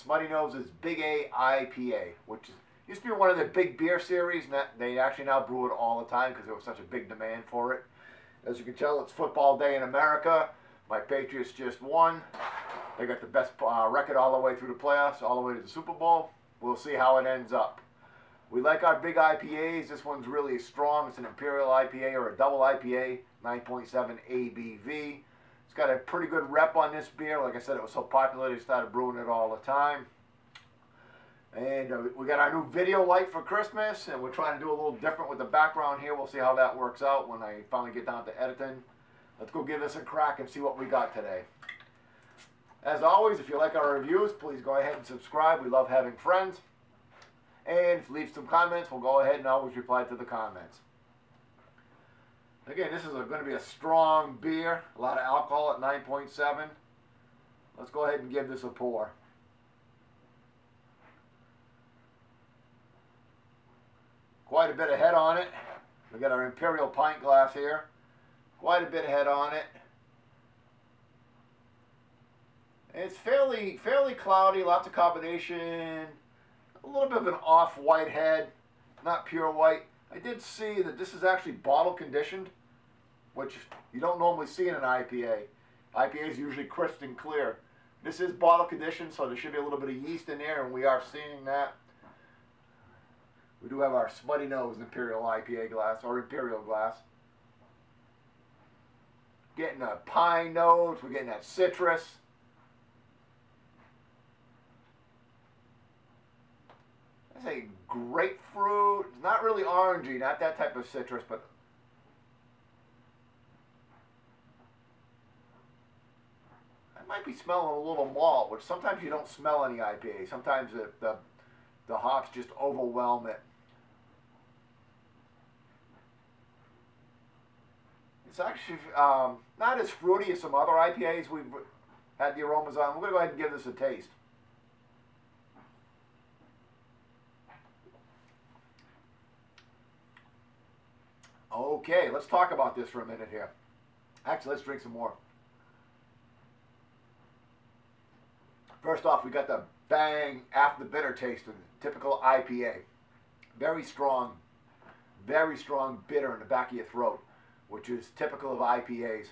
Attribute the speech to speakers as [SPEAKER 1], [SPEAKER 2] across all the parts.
[SPEAKER 1] Smuttynose Big A IPA, which used to be one of the big beer series. And they actually now brew it all the time because there was such a big demand for it. As you can tell, it's football day in America. My Patriots just won. They got the best record all the way through the playoffs, all the way to the Super Bowl. We'll see how it ends up. We like our big IPAs. This one's really strong. It's an Imperial IPA or a double IPA, 9.7 ABV. It's got a pretty good rep on this beer. Like I said, it was so popular they started brewing it all the time. And we got our new video light for Christmas, and we're trying to do a little different with the background here. We'll see how that works out when I finally get down to editing. Let's go give this a crack and see what we got today. As always, if you like our reviews, please go ahead and subscribe. We love having friends. And leave some comments. We'll go ahead and always reply to the comments. Again, this is going to be a strong beer. A lot of alcohol at 9.7. Let's go ahead and give this a pour. Quite a bit of head on it. We got our Imperial pint glass here. Quite a bit of head on it. It's fairly cloudy, lots of carbonation, a little bit of an off-white head, not pure white. I did see that this is actually bottle conditioned, which you don't normally see in an IPA. IPA is usually crisp and clear. This is bottle conditioned, so there should be a little bit of yeast in there, and we are seeing that. We do have our Smuttynose Imperial IPA glass, or Imperial glass. Getting a pine nose, we're getting that citrus. I say grapefruit. It's not really orangey, not that type of citrus, but I might be smelling a little malt, which sometimes you don't smell any IPA. Sometimes the hops just overwhelm it. It's actually not as fruity as some other IPAs we've had the aromas on. We're going to go ahead and give this a taste. Okay, let's talk about this for a minute here. Actually, let's drink some more. First off, we got the bang after the bitter taste of the typical IPA. Very strong bitter in the back of your throat, which is typical of IPAs.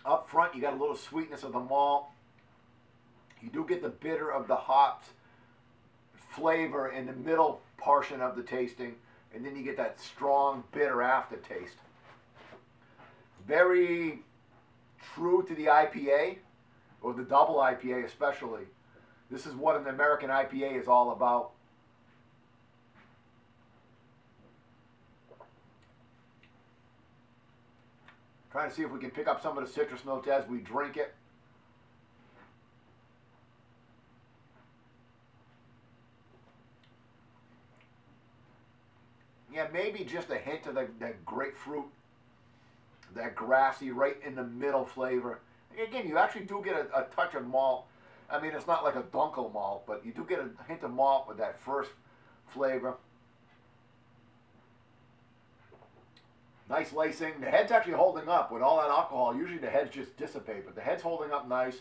[SPEAKER 1] Up front, you got a little sweetness of the malt. You do get the bitter of the hops flavor in the middle portion of the tasting, and then you get that strong bitter aftertaste. Very true to the IPA, or the double IPA especially. This is what an American IPA is all about. Trying to see if we can pick up some of the citrus notes as we drink it. Yeah, maybe just a hint of that grapefruit, that grassy, right in the middle flavor. Again, you actually do get a touch of malt. I mean, it's not like a Dunkel malt, but you do get a hint of malt with that first flavor. Nice lacing. The head's actually holding up with all that alcohol. Usually the heads just dissipate, but the head's holding up nice.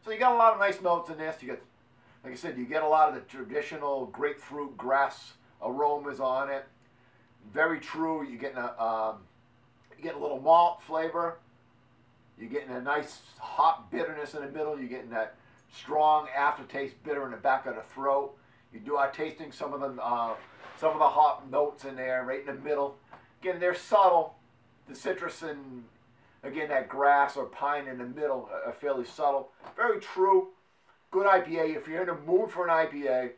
[SPEAKER 1] So you got a lot of nice notes in this. You get, like I said, you get a lot of the traditional grapefruit grass aromas on it. Very true. You're getting a little malt flavor. You're getting a nice hop bitterness in the middle. You're getting that strong aftertaste bitter in the back of the throat. You are tasting some of the hop notes in there, right in the middle. Again, they're subtle. The citrus and again that grass or pine in the middle are fairly subtle. Very true. Good IPA. If you're in the mood for an IPA,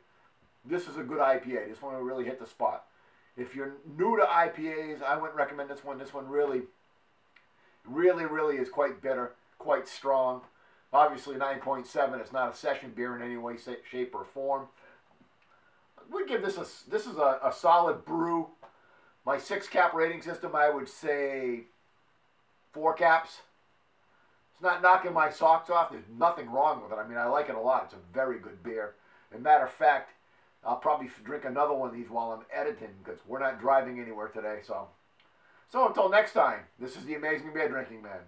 [SPEAKER 1] this is a good IPA. This one will really hit the spot. If you're new to IPAs, I wouldn't recommend this one. This one really is quite bitter, quite strong. Obviously 9.7, it's not a session beer in any way, shape, or form. We'd give this is a solid brew. My 6-cap rating system, I would say 4 caps. It's not knocking my socks off. There's nothing wrong with it. I mean, I like it a lot. It's a very good beer. As a matter of fact, I'll probably drink another one of these while I'm editing because we're not driving anywhere today. So So until next time, this is the Amazing Beer Drinking Man.